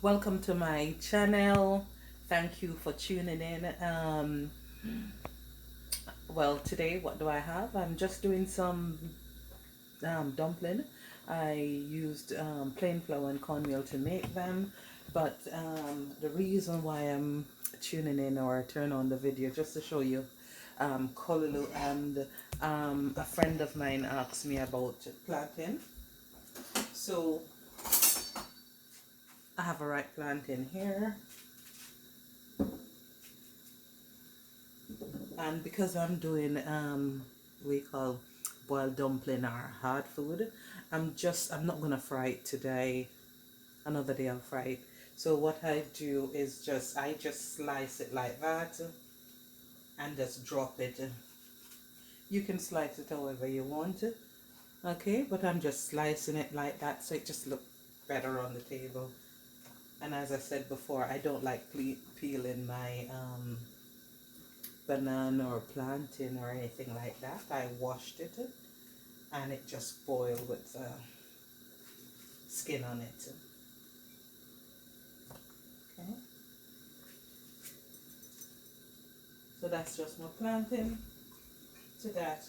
Welcome to my channel. Thank you for tuning in. Well, today, what do I have? I'm just doing some dumpling. I used plain flour and cornmeal to make them, but the reason why I'm tuning in or turn on the video just to show you callaloo, and a friend of mine asked me about plantain. So I have a ripe plantain here, and because I'm doing we call boiled dumpling or hard food, I'm not gonna fry it today. Another day I'll fry it. So what I do is I just slice it like that and just drop it. You can slice it however you want, okay, but I'm just slicing it like that so it just looks better on the table. And as I said before, I don't like peeling my banana or plantain or anything like that. I washed it and it just boiled with skin on it. Okay, so that's just my plantain. To that,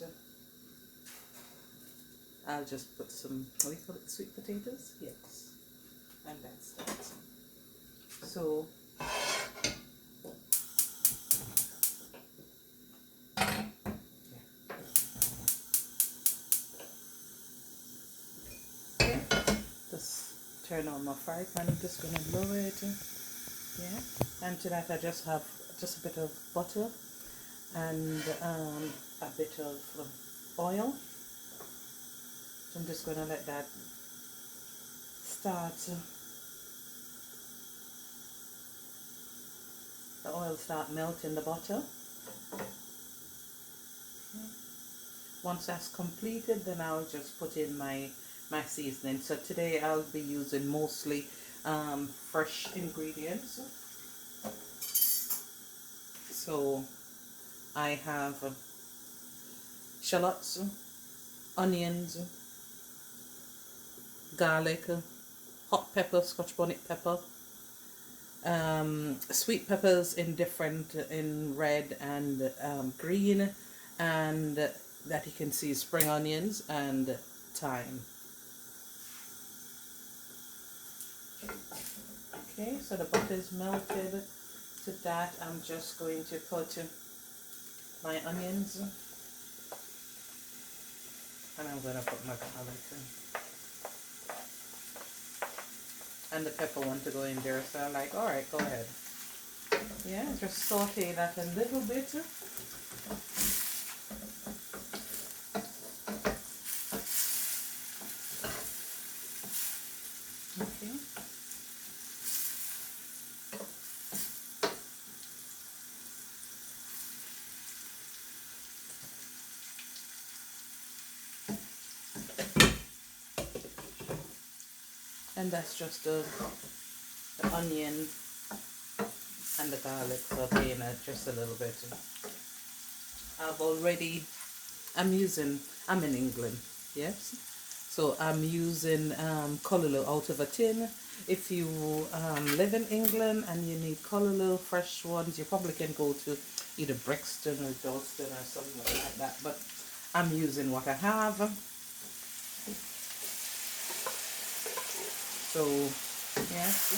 I'll just put some, what do you call it, sweet potatoes? Yes, and that's that. So, yeah. Okay, just turn on my fry pan. I'm just gonna lower it. Yeah, and to that I just have just a bit of butter and a bit of oil. So I'm just gonna let that start. The oil start melting the butter. Once that's completed, then I'll just put in my seasoning. So today I'll be using mostly fresh ingredients. So I have shallots, onions, garlic, hot pepper, scotch bonnet pepper, sweet peppers in red and green, and that you can see spring onions and thyme. Okay, so the butter is melted. To that, I'm just going to put my onions, and I'm going to put my garlic and the pepper want to go in there. So I'm like, all right, go ahead. Yeah, just saute that a little bit. Okay. And that's just the onion and the garlic sauteing it just a little bit. I've already, I'm in England, yes? So I'm using callaloo out of a tin. If you live in England and you need callaloo, fresh ones, you probably can go to either Brixton or Dalston or somewhere like that. But I'm using what I have. So, yes,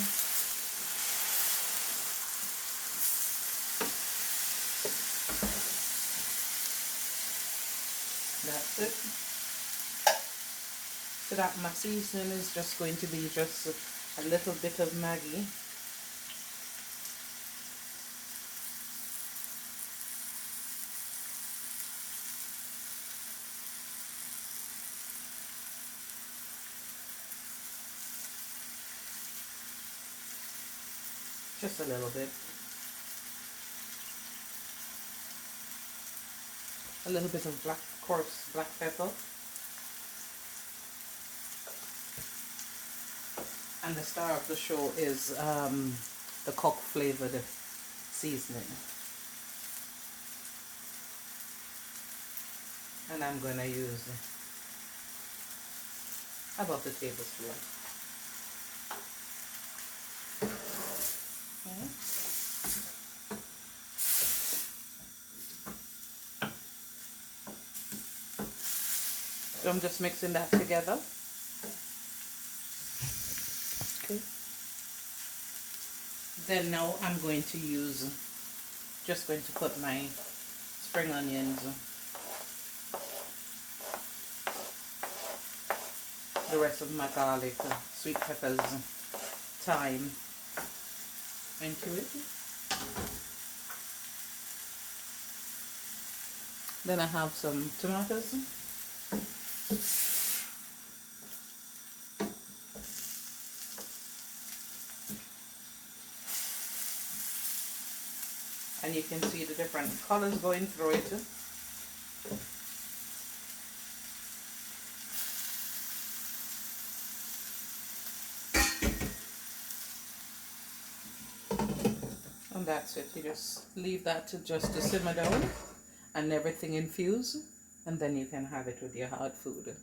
that's it. So that my seasoning is just going to be just a little bit of Maggi. Just a little bit. A little bit of coarse black pepper. And the star of the show is the cock flavored seasoning. And I'm going to use about a tablespoon. So I'm just mixing that together. Okay. Then now I'm going to just going to put my spring onions, the rest of my garlic, sweet peppers, thyme into it. Then I have some tomatoes. And you can see the different colors going through it. And that's it. You just leave that to simmer down and everything infuse, and then you can have it with your hard food.